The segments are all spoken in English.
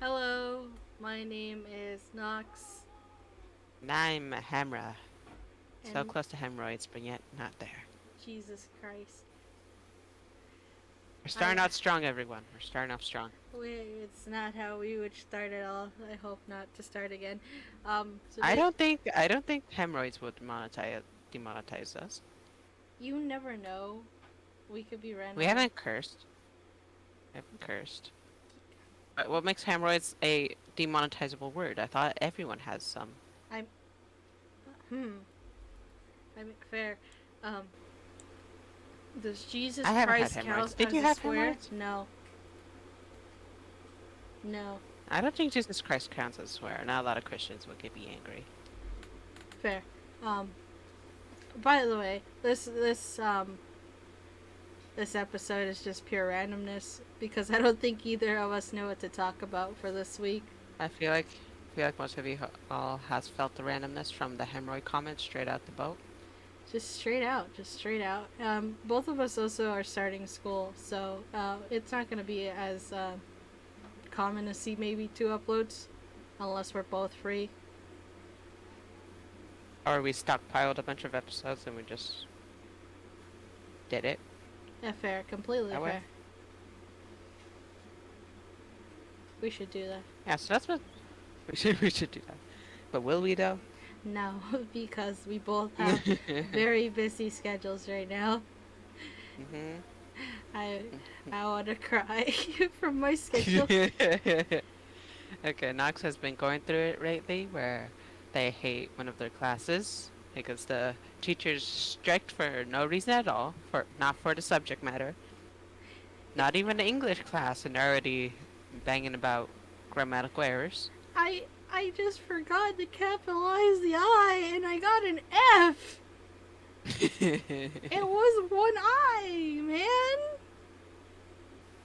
Hello, my name is Nox, And I'm Hemera. So and close to hemorrhoids, but yet not there. Jesus Christ. We're I, starting out strong, everyone. We're starting off strong. it's not how we would start at all. I hope not to start again. I Today, don't think I don't think hemorrhoids would demonetize us. you never know. We could be We randomly. haven't cursed. We haven't cursed. But what makes hemorrhoids a demonetizable word? I thought everyone has some. I'm, hmm, I'm fair. Um, does Jesus I haven't had Christ count hemorrhoids. Did as you a have swear? hemorrhoids? No, no, I don't think Jesus Christ counts as a swear. Not a lot of Christians would get be angry. fair. Um, by the way, this episode is just pure randomness because I don't think either of us know what to talk about for this week. I feel like most of you all has felt the randomness from the hemorrhoid comment straight out the boat. Just straight out, just straight out. Both of us also are starting school, so it's not going to be as common to see maybe two uploads unless we're both free. Or we stockpiled a bunch of episodes and we just did it Yeah, fair, completely that way. fair. We should do that. Yeah, so that's what we should do that. But will we though? No, because we both have very busy schedules right now. Mhm. I I want to cry from my schedule. Okay, Nox has been going through it lately where they hate one of their classes because the teacher's strict for no reason at all, for not for the subject matter, not even the English class, and they're already banging about grammatical errors. I just forgot to capitalize the I and I got an F. It was one I, man.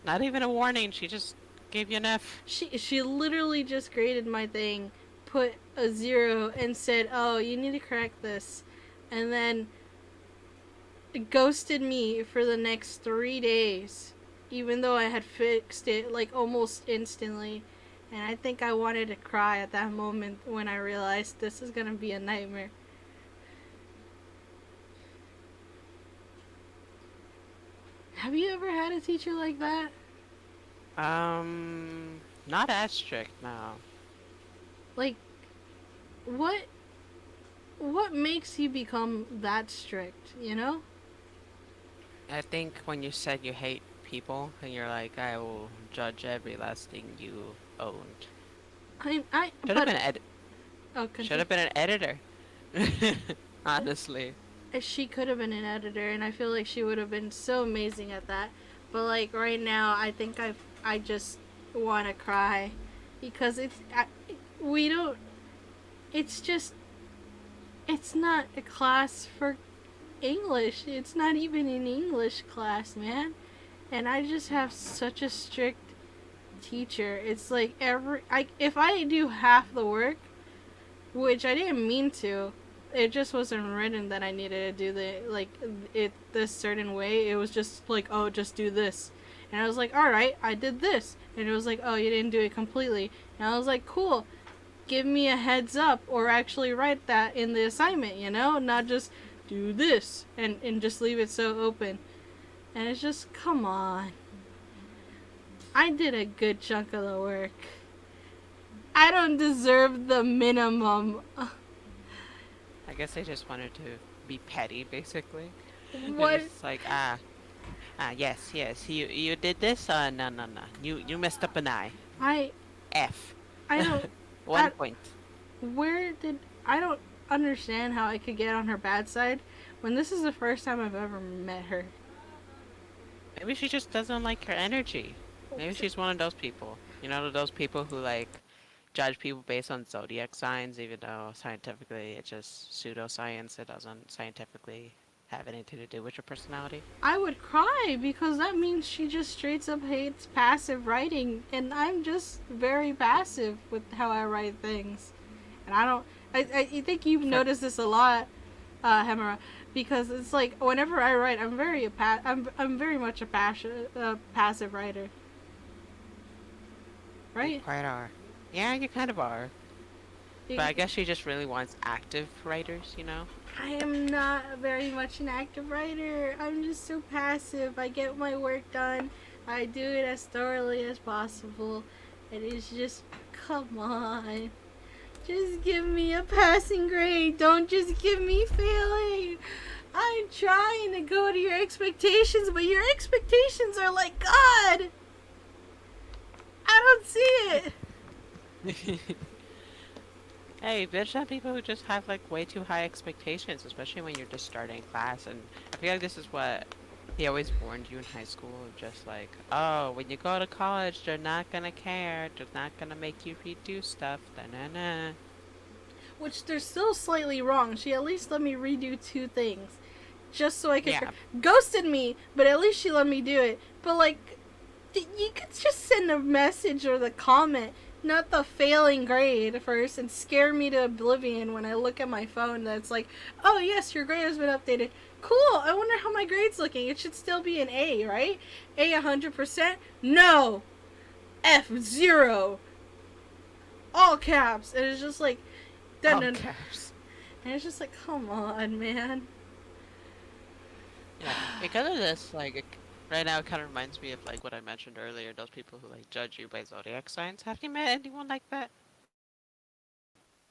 Not even a warning, she just gave you an F. She literally just graded my thing, put a zero, and said, "Oh, you need to correct this," and then ghosted me for the next 3 days, even though I had fixed it like almost instantly. And I think I wanted to cry at that moment when I realized this is gonna be a nightmare. Have you ever had a teacher like that? Not as strict, no. Like, what what makes you become that strict, you know? I think when you said you hate people and you're like, I will judge every last thing you owned. I Should have but been oh, should continue. have been an editor. Honestly. She could have been an editor, and I feel like she would have been so amazing at that. But like right now, I think I just want to cry because we don't. It's just it's not a class for English. It's not even an English class, man. And I just have such a strict teacher. It's like if I do half the work, which I didn't mean to. It just wasn't written that I needed to do it this certain way. It was just like, oh, just do this, and I was like, all right, I did this, and it was like, oh, you didn't do it completely, and I was like, cool, give me a heads up, or actually write that in the assignment, not just do this and just leave it so open, and it's just come on, I did a good chunk of the work. I don't deserve the minimum. I guess they just wanted to be petty, basically. They're What? just like, yes, yes, you did this? No, no, no. You messed up an I. I F. I don't. One I, point. where did I don't understand how I could get on her bad side when this is the first time I've ever met her. Maybe she just doesn't like her energy. Maybe she's one of those people. You know, those people who like judge people based on zodiac signs, even though scientifically it's just pseudoscience. It doesn't scientifically have anything to do with your personality. I would cry because that means she just straight up hates passive writing, and I'm just very passive with how I write things. And I don't. I think you've For noticed this a lot, Hemera, because it's like whenever I write, I'm very much a passive writer. You right? quite are. Yeah, you kind of are. But You, I guess she just really wants active writers, you know? I am not very much an active writer. I'm just so passive. I get my work done. I do it as thoroughly as possible. It is just, come on. Just give me a passing grade. Don't just give me failing. I'm trying to go to your expectations, but your expectations are like God. I don't see it. Hey, there's some people who just have like way too high expectations, especially when you're just starting class. And I feel like this is what he always warned you in high school, just like, oh, when you go to college, they're not gonna care, they're not gonna make you redo stuff, da-na-na. Which they're still slightly wrong. She at least let me redo 2 things. Just so I could. Yeah, Ghosted me, but at least she let me do it. But, like, you could just send a message or the comment, not the failing grade first, and scare me to oblivion when I look at my phone that's like, oh, yes, your grade has been updated. Cool, I wonder how my grade's looking. It should still be an A, right? A 100%? No! F 0! All caps. And it's just like, all dun. caps. And it's just like, come on, man. Yeah, because of this, like, right now it kind of reminds me of like what I mentioned earlier, those people who like judge you by zodiac signs. Have you met anyone like that?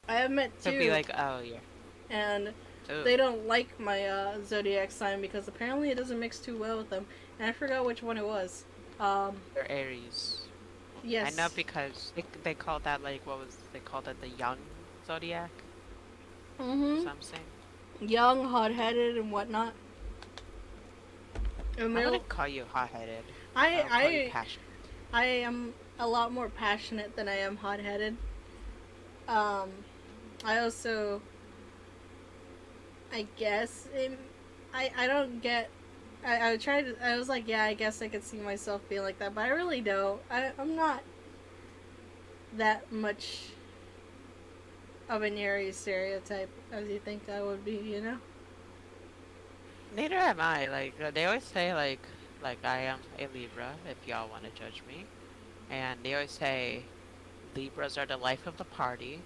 I have met Could be 2, like, oh yeah, and oh, they don't like my zodiac sign because apparently it doesn't mix too well with them. And I forgot which one it was. Um, they're Aries. I know yes. because they called that like what was they called it the young zodiac or Mm-hmm. something. Young, hot-headed, and whatnot. And I they'll. wouldn't call you hot-headed. I I would call you I passionate. I am a lot more passionate than I am hot-headed. Um, I also, I guess, I don't get. I tried. I was like, yeah, I guess I could see myself being like that, but I really don't. I'm not that much of an Aries stereotype as you think I would be, you know? Neither am I. Like they always say like I am a Libra if y'all want to judge me, and they always say Libras are the life of the party,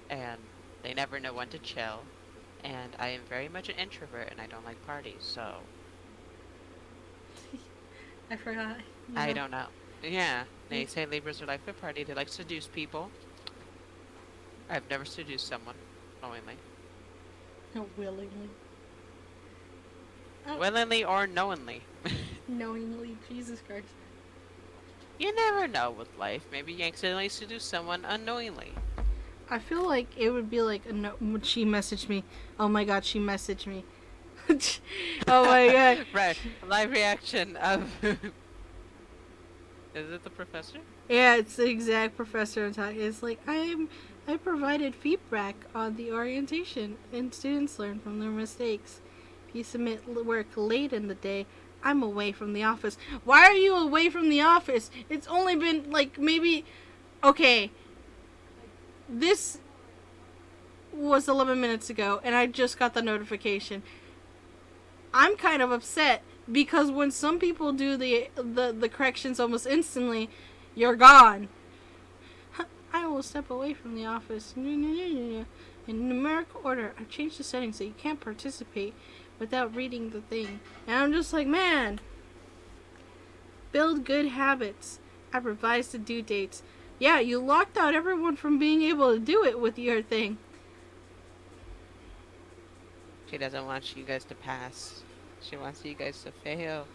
and they never know when to chill. And I am very much an introvert, and I don't like parties, so I forgot. I Yeah. don't know. Yeah, they say Libras are like the party. They like to seduce people. I've never seduced someone knowingly, Willingly. Oh, willingly or knowingly. knowingly. Jesus Christ. You never know with life. Maybe you accidentally seduce someone unknowingly. I feel like it would be like a no, when she messaged me. Oh my god, she messaged me. Oh my god. Right, live reaction of. Is it the professor? Yeah, it's the exact professor I'm talking. It's like I provided feedback on the orientation, and students learn from their mistakes. If you submit work late in the day, I'm away from the office. Why are you away from the office? It's only been like maybe. Okay, this was 11 minutes ago, and I just got the notification. I'm kind of upset because when some people do the corrections almost instantly, you're gone. I will step away from the office. In numerical order, I've changed the settings so you can't participate without reading the thing. And I'm just like, man, build good habits. I've revised the due dates. Yeah, you locked out everyone from being able to do it with your thing. She doesn't want you guys to pass. She wants you guys to fail.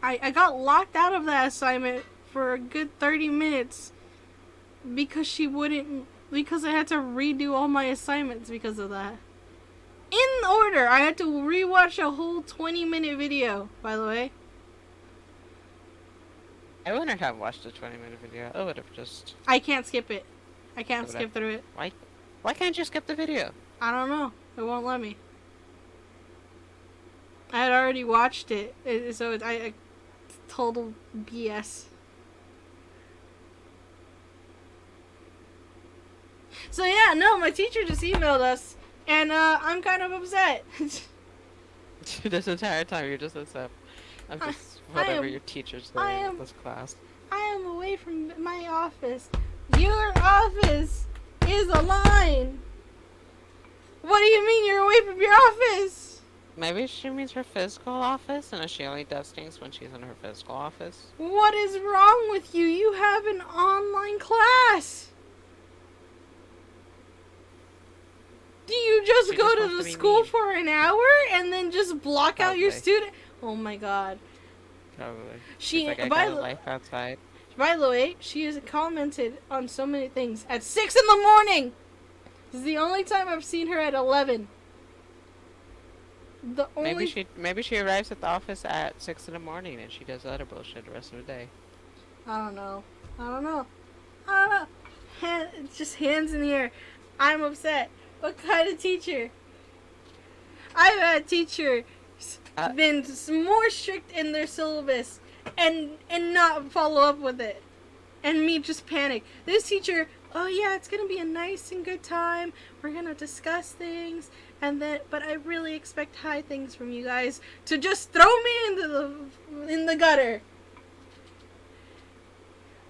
I, I got locked out of that assignment for a good 30 minutes because she wouldn't, because I had to redo all my assignments because of that. In order, I had to rewatch a whole 20-minute video, by the way. I wouldn't have watched a 20-minute video. I would have just. I can't skip it. I can't Would I- skip through it. Why can't you skip the video? I don't know. It won't let me. I had already watched it, so I total BS. So yeah, no, my teacher just emailed us, and I'm kind of upset. This entire time you're just upset. I'm I- just I whatever am, your teacher's I doing in am, this class. I am away from my office. Your office is a line. What do you mean you're away from your office? Maybe she means her physical office, and she only does things when she's in her physical office. What is wrong with you? You have an online class. Do you just She go just to wants the to be school mean. for an hour and then just block out your Probably. student? Oh my god. Probably. She's She like, I by got a the life outside. by the way, she has commented on so many things at 6 in the morning. This is the only time I've seen her at 11. The only Maybe she arrives at the office at 6 in the morning and she does other bullshit the rest of the day. I don't know. I don't know. I don't know. Just hands in the air. I'm upset. What kind of teacher? I've had teachers Uh, been more strict in their syllabus and not follow up with it, and me just panic. This teacher, oh yeah, it's gonna be a nice and good time. We're gonna discuss things, and then, but I really expect high things from you guys to just throw me in the gutter.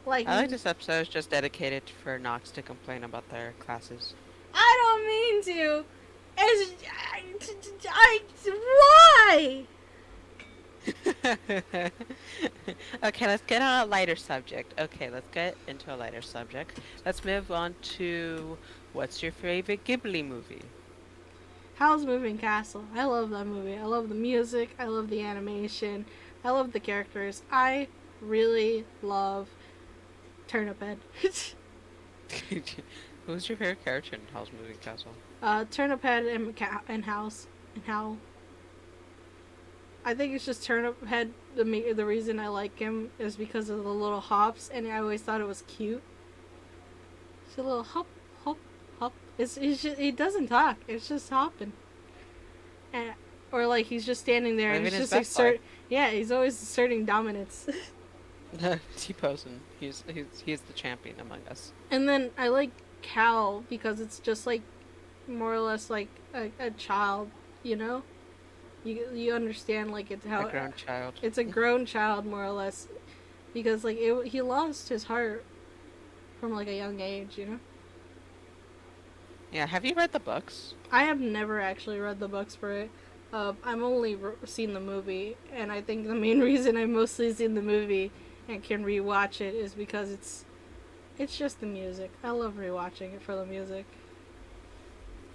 Like, I like this episode is just dedicated for Nox to complain about their classes. I don't mean to. It's, why? Okay, let's get on a lighter subject. Okay, let's get into a lighter subject. Let's move on to what's your favorite Ghibli movie? Howl's Moving Castle. I love that movie. I love the music. I love the animation. I love the characters. I really love Turnip Head. Who's your favorite character in Howl's Moving Castle? Turnip Head and House and Howl. I think it's just Turnip Head. The reason I like him is because of the little hops, and I always thought it was cute. It's a little hop, hop, hop. It's just, he doesn't talk. It's just hopping, and or like he's just standing there and Maybe he's in just his Yeah, he's always asserting dominance. T-Posen. He's the champion among us. And then I like Cal because it's just like more or less like a child, you know. You understand like it's how A grown child. it's a grown child more or less, because like he lost his heart from like a young age, you know. Yeah, have you read the books? I have never actually read the books for it. I've only seen the movie, and I think the main reason I've mostly seen the movie and can rewatch it is because it's just the music. I love rewatching it for the music.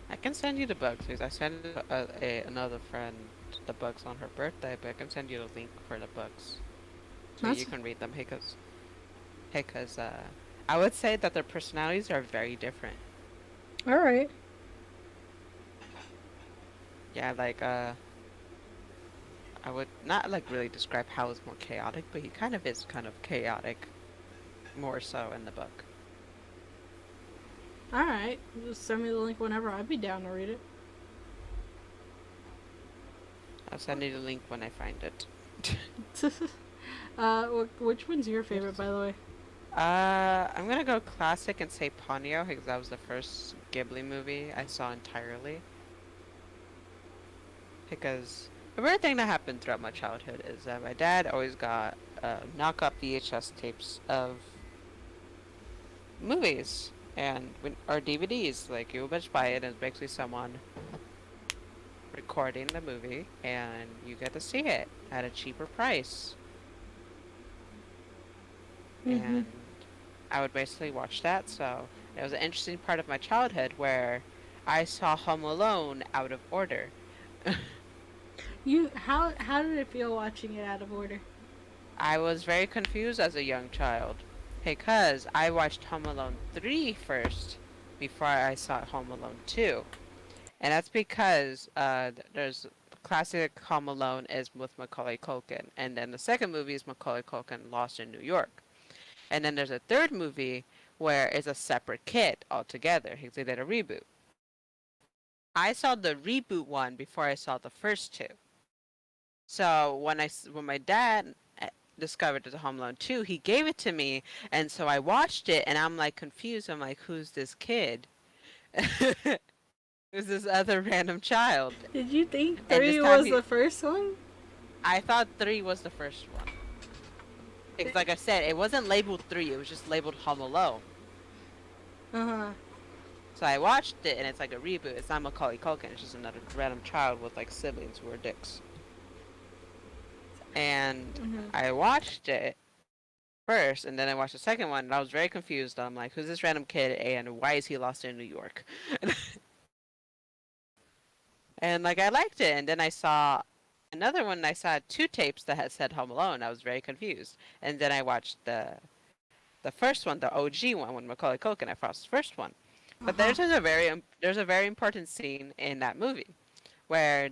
I can send you the books because I sent another friend the books on her birthday, but I can send you the link for the books so That's you can read them. Because I would say that their personalities are very different. all right. Yeah, like I would not like really describe how it's more chaotic, but he kind of is kind of chaotic, more so in the book. All right. Just send me the link whenever. I'd be down to read it. I'll send you the link when I find it. Which one's your favorite, by the way? I'm gonna go classic and say Ponyo because that was the first Ghibli movie I saw entirely. Because a weird thing that happened throughout my childhood is that my dad always got knock-up VHS tapes of movies or DVDs. Like you would just buy it and it's basically someone recording the movie and you get to see it at a cheaper price. Mm-hmm. And I would basically watch that. So it was an interesting part of my childhood where I saw Home Alone out of order. How did it feel watching it out of order? I was very confused as a young child because I watched Home Alone 3 first before I saw Home Alone 2. And that's because there's classic Home Alone is with Macaulay Culkin, and then the second movie is Macaulay Culkin Lost in New York. And then there's a third movie where it's a separate kid altogether. They did a reboot. I saw the reboot one before I saw the first two. So when my dad discovered the Home Alone 2, he gave it to me, and so I watched it, and I'm like confused. I'm like, who's this kid? Who's this other random child? Did you think And this 3 time was the first one? I thought 3 was the first one. Because like I said, it wasn't labeled 3, it was just labeled Home Alone. Uh-huh. So I watched it, and it's like a reboot. It's not Macaulay Culkin. It's just another random child with like siblings who are dicks. And Mm-hmm. I watched it first, and then I watched the second one, and I was very confused. I'm like, who's this random kid, and why is he lost in New York? And like I liked it, and then I saw another one. I saw 2 tapes that had said Home Alone. I was very confused, and then I watched the first one, the OG one, when Macaulay Culkin. I watched the first one, but Uh-huh. there's a very important scene in that movie where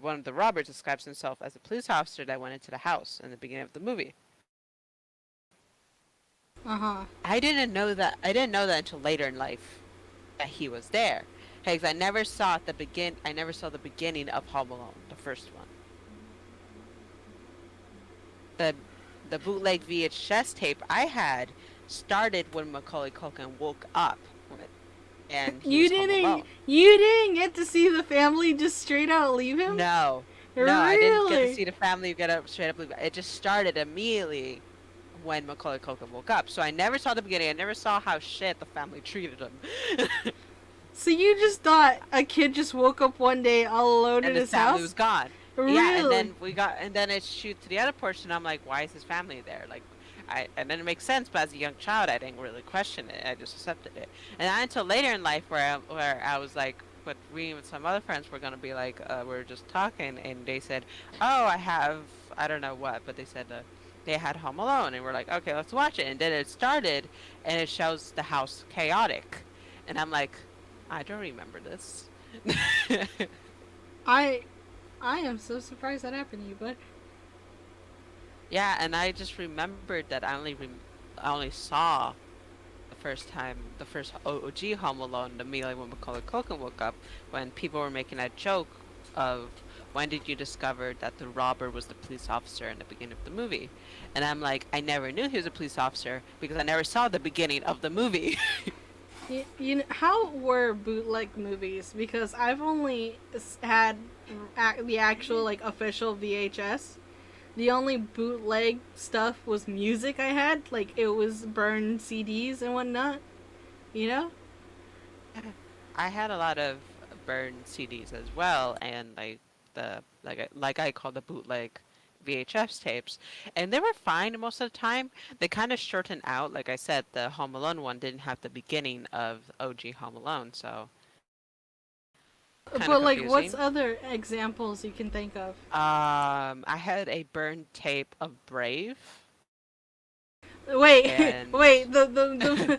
one of the robbers, describes himself as a police officer that went into the house in the beginning of the movie. Uh-huh. I didn't know that. I didn't know that until later in life that he was there. Because I never saw the beginning of Home Alone, the first one. The the bootleg VHS tape I had started when Macaulay Culkin woke up, and he You was home didn't alone. you didn't get to see the family just straight out leave him? No, no, I didn't get to Really? see the family get up straight up. It just started immediately when Macaulay Culkin woke up. So I never saw the beginning. I never saw how shit the family treated him. So you just thought a kid just woke up one day all alone in And his his family house? was gone. Yeah, Really? and then it shoots to the other portion. I'm like, why is his family there? Like, and then it makes sense. But as a young child, I didn't really question it. I just accepted it. And not until later in life, where I was like, but we and some other friends were gonna be like, we were just talking, and they said, oh, I don't know what, but they said they had Home Alone, and we're like, okay, let's watch it. And then it started, and it shows the house chaotic, and I'm like, I don't remember this. I I am so surprised that happened to you, but Yeah, and I just remembered that I only saw the first OG Home Alone, the immediately when Macaulay Culkin woke up, when people were making that joke of when did you discover that the robber was the police officer in the beginning of the movie? And I'm like, I never knew he was a police officer because I never saw the beginning of the movie. you know, how were bootleg movies? Because I've only had the actual like official VHS. The only bootleg stuff was music I had, like it was burned CDs and whatnot. You know? I had a lot of burned CDs as well, and like like I call the bootleg VHS tapes, and they were fine most of the time. They kind of shortened out. Like I said, the Home Alone one didn't have the beginning of OG Home Alone, so kind of But like, what's confusing. other examples you can think of? I had a burned tape of Brave, Wait, and wait, the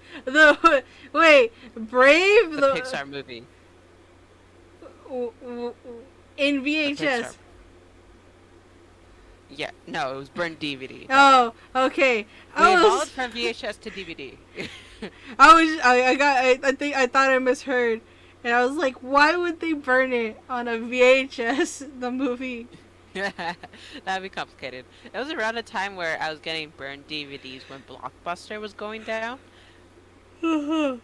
wait, Brave the Pixar movie, w- w- in the Pixar. VHS. Yeah, no, it was burned DVD. That one. Oh, okay. We I was evolved from VHS to DVD. I think I thought I misheard, and I was like, why would they burn it on a VHS? The movie. That'd be complicated. It was around a time where I was getting burned DVDs when Blockbuster was going down. Uh-huh.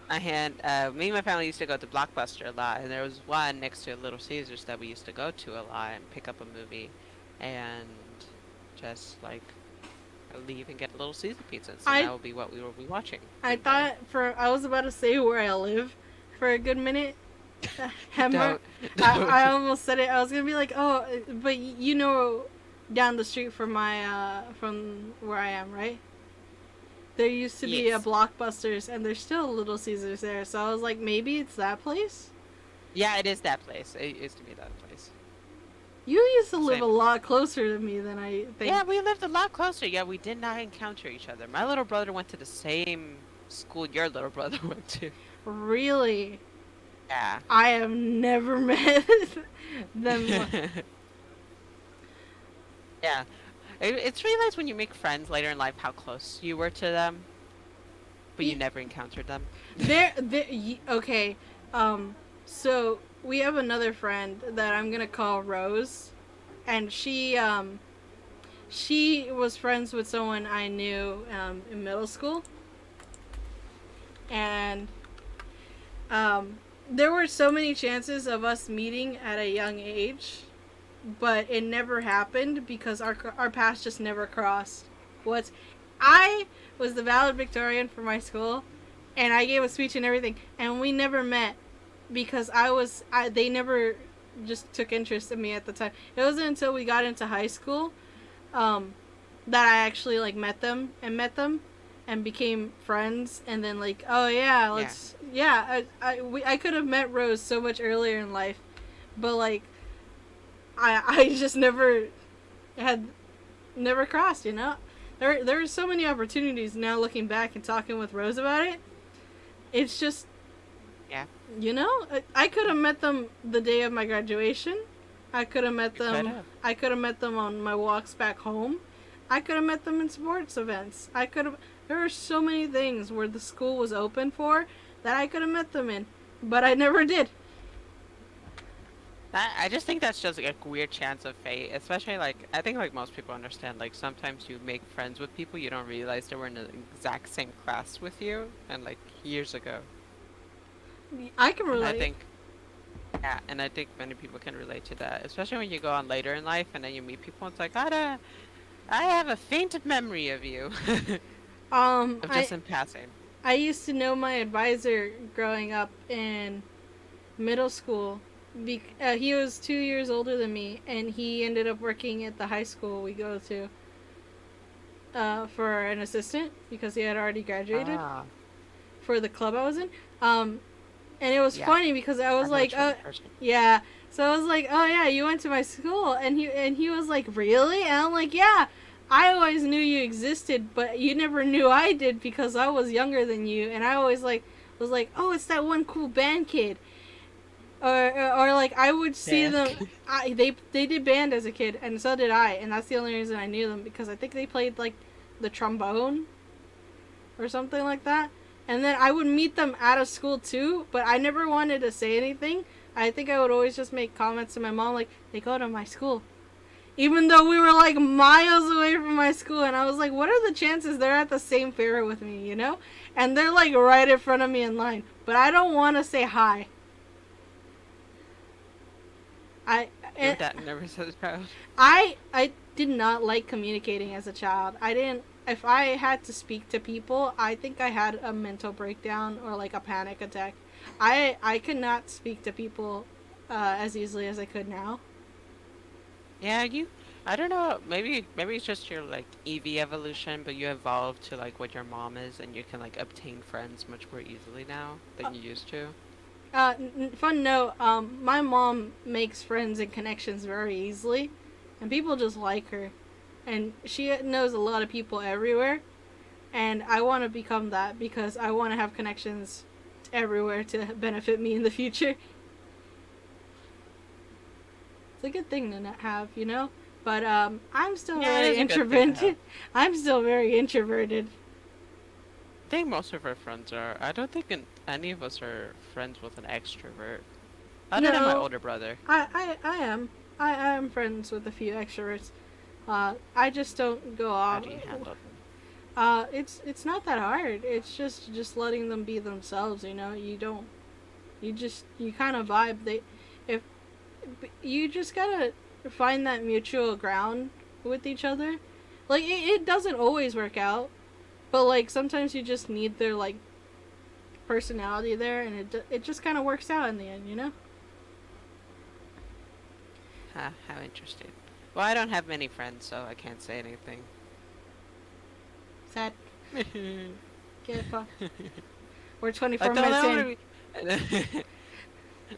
I had me and my family used to go to Blockbuster a lot, and there was one next to Little Caesars that we used to go to a lot and pick up a movie, and just like leave and get Little Caesar pizzas, and I that would be what we will be watching I for the day. thought for I was about to say where I live for a good minute. Hemmer. Don't, I don't. almost said it. I was gonna be like, oh, but you know, down the street from my from where I am, right? There used to be a Yes. Blockbusters, and there's still a Little Caesars there. So I was like, maybe it's that place. Yeah, it is that place. It used to be that place. You used to live Same. a lot closer to me than I think. Yeah, we lived a lot closer. Yeah, we did not encounter each other. My little brother went to the same school your little brother went to. Really, Yeah. I have never met them. Yeah. It's really nice when you make friends later in life how close you were to them, but you never encountered them. Okay. So we have another friend that I'm gonna call Rose, and she was friends with someone I knew in middle school, and there were so many chances of us meeting at a young age, but it never happened because our paths just never crossed. what's. I was the valedictorian for my school, and I gave a speech and everything, and we never met because they never just took interest in me at the time. It wasn't until we got into high school that I actually like met them and became friends, and then like, oh yeah, let's I could have met Rose so much earlier in life, but like I just had never crossed, you know. There are so many opportunities now looking back and talking with Rose about it. It's just, Yeah. you know, I could have met them the day of my graduation. I could have met them. I could have met them on my walks back home. I could have met them in sports events. I could have. There are so many things where the school was open for that I could have met them in, but I never did. I just think that's just like a weird chance of fate, especially like I think like most people understand like sometimes you make friends with people you don't realize they were in the exact same class with you and like years ago. I can And I relate. think and I think many people can relate to that, especially when you go on later in life and then you meet people. It's like I have a faint memory of you, of I just in passing. I used to know my advisor growing up in middle school. He was 2 years older than me, and he ended up working at the high school we go to for an assistant because he had already graduated Ah, for the club I was in. And it was yeah, funny because I I was know like, which one person. yeah. So I was like, oh yeah, you went to my school, and he was like, really? And I'm like, yeah. I always knew you existed, but you never knew I did because I was younger than you, and I always like was like, oh, it's that one cool band kid, or like I would see Yeah. them. They did band as a kid, and so did I, and that's the only reason I knew them because I think they played like the trombone or something like that. And then I would meet them out of school too, but I never wanted to say anything. I think I would always just make comments to my mom like, they go to my school. Even though we were like miles away from my school, and I was like, what are the chances they're at the same fair with me, you know? And they're like right in front of me in line. But I don't want to say hi. I Your and dad never says child. I did not like communicating as a child. I didn't. If I had to speak to people, I think I had a mental breakdown or like a panic attack. I could not speak to people as easily as I could now. Yeah, you. I don't know. Maybe it's just your like EV evolution, but you evolved to like what your mom is, and you can like obtain friends much more easily now than you used to. Fun note. My mom makes friends and connections very easily, and people just like her, and she knows a lot of people everywhere. And I want to become that because I want to have connections everywhere to benefit me in the future. It's a good thing to not have, you know. But I'm still Yeah, it very is a good thing to have. introverted. I'm still very introverted. I think most of our friends are. I don't think any of us are friends with an extrovert, other than my No, older brother. I am. I am friends with a few extroverts. I just don't go How off. do you handle them? It's not that hard. It's just letting them be themselves. You know, you don't. You kind of vibe. If you just gotta find that mutual ground with each other. Like it doesn't always work out, but like sometimes you just need their like personality there, and it just kind of works out in the end. You know. How interesting. Well, I don't have many friends, so I can't say anything. Sad. Get fucked. We're 24 Like the minutes in.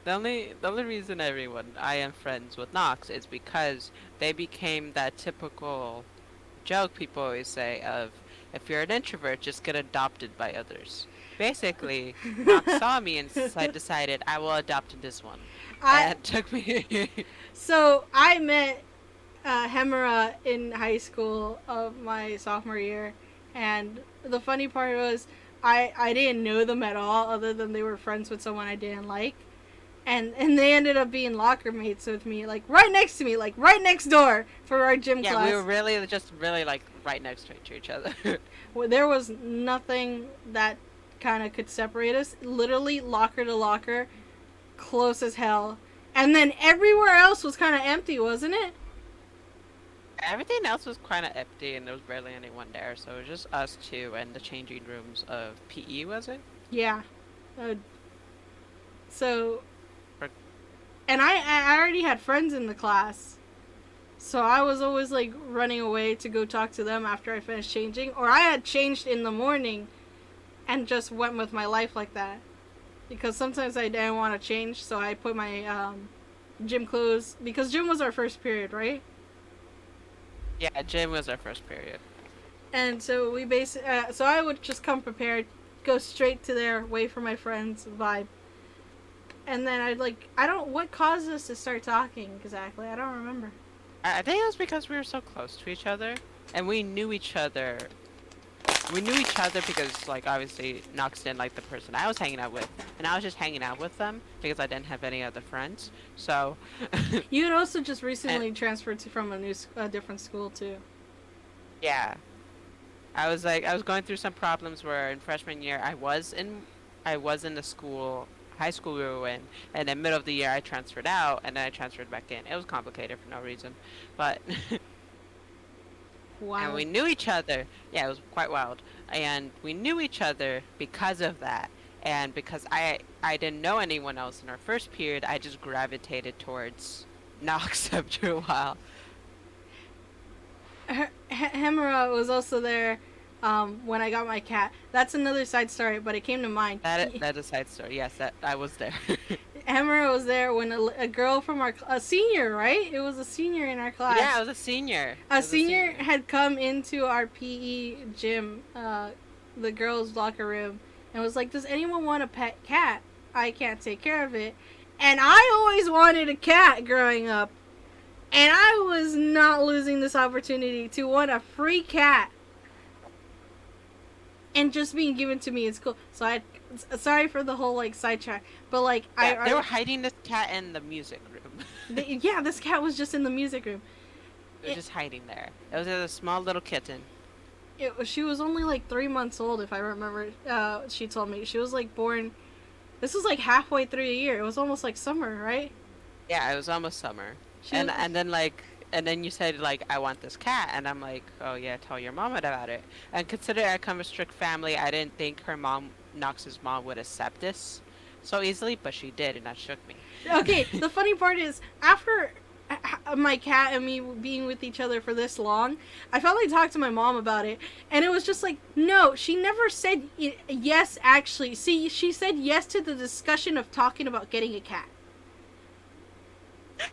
only, the only reason I am friends with Nox is because they became that typical joke people always say of if you're an introvert, just get adopted by others. Basically, Nox saw me and decided I will adopt this one, I and it took me. So I met Hemera in high school of my sophomore year, and the funny part was I didn't know them at all, other than they were friends with someone I didn't like, and they ended up being locker mates with me, like right next to me, like right next door for our gym Yeah, class. we were really just really like right next to each other. Where there was nothing that kind of could separate us. Literally locker to locker, close as hell. And then everywhere else was kind of empty, wasn't it? Everything else was kind of empty, and there was barely anyone there, so it was just us two and the changing rooms of PE, was it? Yeah. Uh, so, Or, and I already had friends in the class. So I was always like running away to go talk to them after I finished changing. Or I had changed in the morning and just went with my life like that. Because sometimes I didn't want to change, so I put my gym clothes. Because gym was our first period, right? yeah, gym was our first period. And so so I would just come prepared, go straight to there, wait for my friends, vibe. And then what caused us to start talking exactly? I don't remember. I think it was because we were so close to each other, and we knew each other. We knew each other because, like, obviously, Nox didn't like the person I was hanging out with, and I was just hanging out with them because I didn't have any other friends. So, You had also just and recently transferred from a different school too. yeah, I was going through some problems where in freshman year I was in the high school we were in, and in the middle of the year I transferred out, and then I transferred back in. It was complicated for no reason, but and Wild. we knew each other. Yeah, it was quite wild, and we knew each other because of that, and because I didn't know anyone else in our first period, I just gravitated towards Knox after a while. Hemera was also there when I got my cat. That's another side story, but it came to mind. That's a side story. Yes, that I was there. Hemera was there when a girl from a senior, right? It was a senior in our class. Yeah, I was a senior. A senior had come into our PE gym, the girls' locker room, and was like, "Does anyone want a pet cat? I can't take care of it." And I always wanted a cat growing up. And I was not losing this opportunity to want a free cat and just being given to me in school. So sorry for the whole like sidetrack, but like Yeah, they were hiding this cat in the music room. yeah, this cat was just in the music room. They were just hiding there. It was a small little kitten. She was only like 3 months old, if I remember. She told me she was like born. This was like halfway through the year. It was almost like summer, right? Yeah, it was almost summer. She And was, and then like and then you said like I want this cat, and I'm like, oh yeah, tell your mom about it. And considering I come from a strict family, I didn't think her mom, Knox's mom, would accept this so easily, but she did, and that shook me. okay. The funny part is after my cat and me being with each other for this long, I finally talked to my mom about it, and it was just like, no, she never said yes. Actually, see, she said yes to the discussion of talking about getting a cat.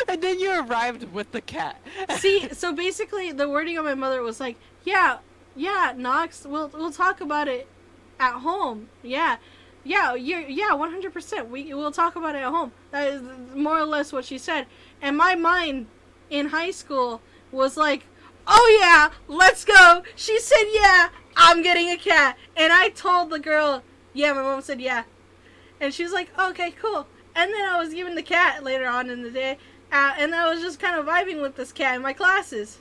And then you arrived with the cat. See, so basically, the wording of my mother was like, yeah, yeah, Knox, we'll talk about it at home. Yeah, yeah, yeah, 100%. We'll talk about it at home. That is more or less what she said. And my mind in high school was like, oh yeah, let's go. She said yeah, I'm getting a cat. And I told the girl, yeah, my mom said yeah. And she was like, okay, cool. And then I was given the cat later on in the day. And I was just kind of vibing with this cat in my classes.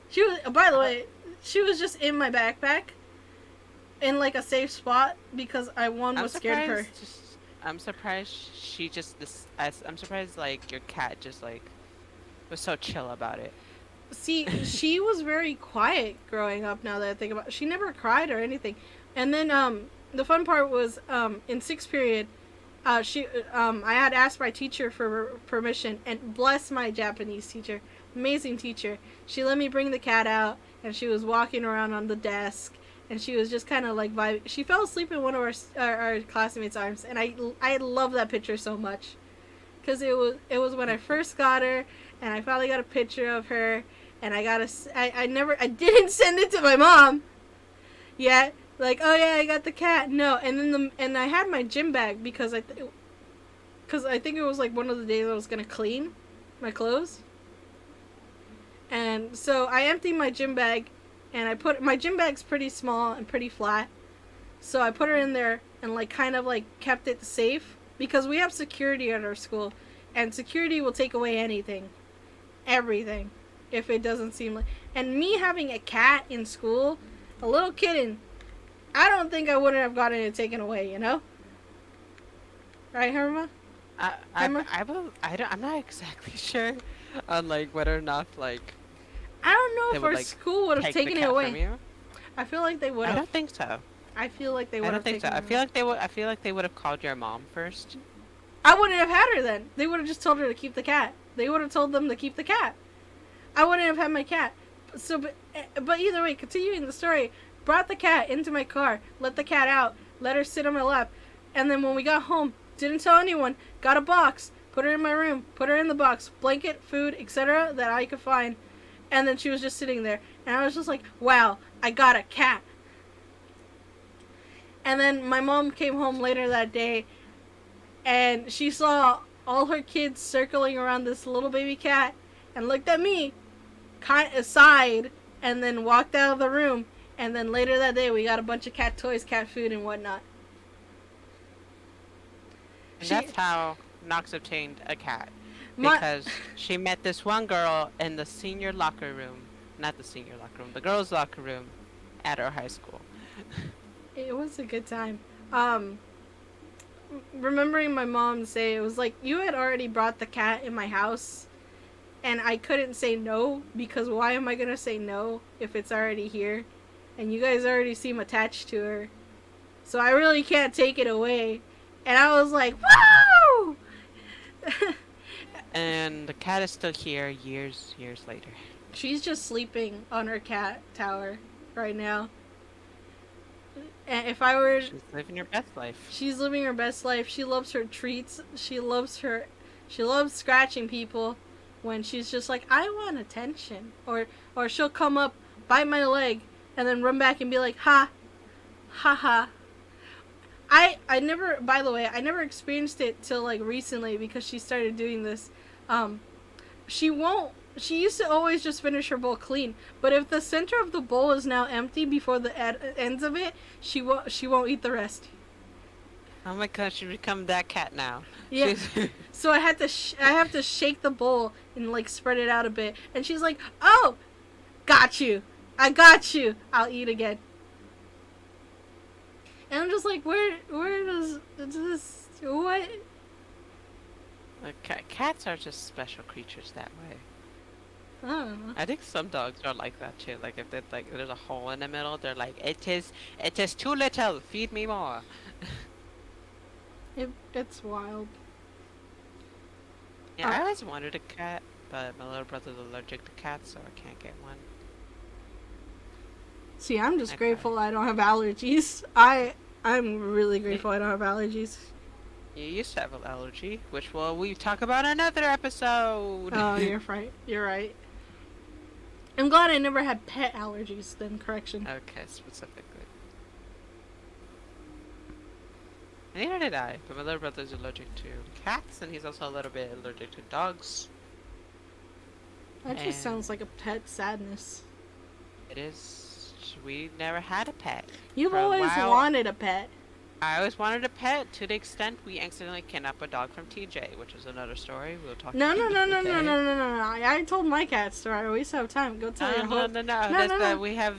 She was, by the way, she was just in my backpack in like a safe spot because was scared of her. I'm surprised she just this. I'm surprised like your cat just like was so chill about it. See, she was very quiet growing up. Now that I think about it, she never cried or anything. And then the fun part was in sixth period, I had asked my teacher for permission, and bless my Japanese teacher, amazing teacher. She let me bring the cat out, and she was walking around on the desk, and she was just kind of like vibing. She fell asleep in one of our classmates' arms, and I love that picture so much, because it was when I first got her, and I finally got a picture of her, and I didn't send it to my mom yet. Like, oh yeah, I got the cat. No, and then I had my gym bag because I think it was like one of the days I was gonna clean my clothes, and so I emptied my gym bag, and my gym bag's pretty small and pretty flat, so I put her in there and like kind of like kept it safe because we have security at our school, and security will take away everything, if it doesn't seem like. And me having a cat in school, a little kitten, I don't think I wouldn't have gotten it taken away, you know? Right, Herma? I'm not exactly sure, on like whether or not like I don't know they if would our like school would have take the taken it cat from away. you. I feel like they would I have. don't think so. I feel like they I would don't have think so. taken I it feel away. like they would. I feel like they would have called your mom first. I wouldn't have had her then. They would have just told her to keep the cat. They would have told them to keep the cat. I wouldn't have had my cat. So, but either way, continuing the story, brought the cat into my car, let the cat out, let her sit on my lap, and then when we got home, didn't tell anyone, got a box, put her in my room, put her in the box, blanket, food, etc. that I could find, and then she was just sitting there, and I was just like, wow, I got a cat. And then my mom came home later that day, and she saw all her kids circling around this little baby cat, and looked at me, kind of sighed, and then walked out of the room. And then later that day, we got a bunch of cat toys, cat food, and whatnot. And She, that's how Nox obtained a cat. my, Because she met this one girl in the senior locker room. Not the senior locker room, the girls' locker room at our high school. it was a good time. Um, remembering my mom say, it was like, you had already brought the cat in my house, and I couldn't say no, because why am I gonna say no if it's already here? And you guys already seem attached to her. So I really can't take it away. And I was like, whoa! And the cat is still here years later. She's just sleeping on her cat tower right now. And if I were... She's living her best life. She's living her best life. She loves her treats. She loves scratching people when she's just like, I want attention. Or she'll come up, bite my leg, and then run back and be like, ha. Ha ha. I never, by the way, I never experienced it till like recently because she started doing this. She used to always just finish her bowl clean, but if the center of the bowl is now empty before the ends of it, she won't eat the rest. Oh my gosh, she's become that cat now. Yeah. So I have to shake the bowl and like spread it out a bit, and she's like, "Oh, got you. I got you. I'll eat again." And I'm just like, where does this, what? Cats are just special creatures that way. I don't know. I think some dogs are like that too. Like if there's a hole in the middle, they're like, it is too little. Feed me more. It's wild. Yeah, I always wanted a cat, but my little brother's allergic to cats, so I can't get one. See, I'm just Okay. grateful I don't have allergies. I'm really grateful I don't have allergies. You used to have an allergy, which we talk about in another episode. Oh, you're right. You're right. I'm glad I never had pet allergies. Then correction. Okay, specifically. Neither did I, but my little brother's allergic to cats, and he's also a little bit allergic to dogs. That just sounds like a pet sadness. It is. We never had a pet. You've For a always while. wanted a pet. I always wanted a pet to the extent we accidentally kidnapped a dog from TJ, which is another story. We'll talk No. about another day. I told my cat story. I always have time. Go tell your whole... No. We have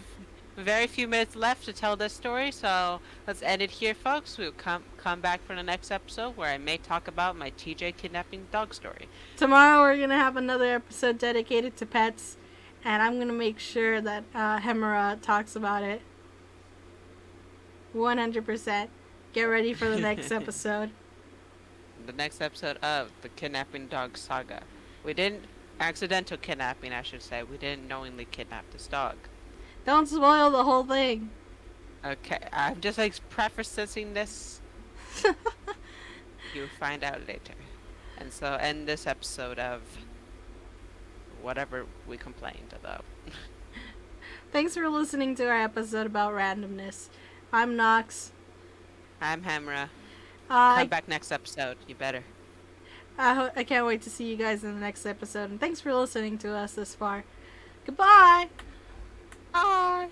very few minutes left to tell this story, so let's end it here, folks. We'll come back for the next episode where I may talk about my TJ kidnapping dog story. Tomorrow we're going to have another episode dedicated to pets, and I'm going to make sure that Hemera talks about it. 100%. Get ready for the next episode. The next episode of the Kidnapping Dog Saga. We didn't... Accidental kidnapping, I should say. We didn't knowingly kidnap this dog. Don't spoil the whole thing. Okay, I'm just like prefacing this. You'll find out later. And so end this episode of whatever we complained about. Thanks for listening to our episode about randomness. I'm Nox. I'm Hemera. Come I back next episode. You better. can't wait to see you guys in the next episode. And thanks for listening to us this far. Goodbye. Bye.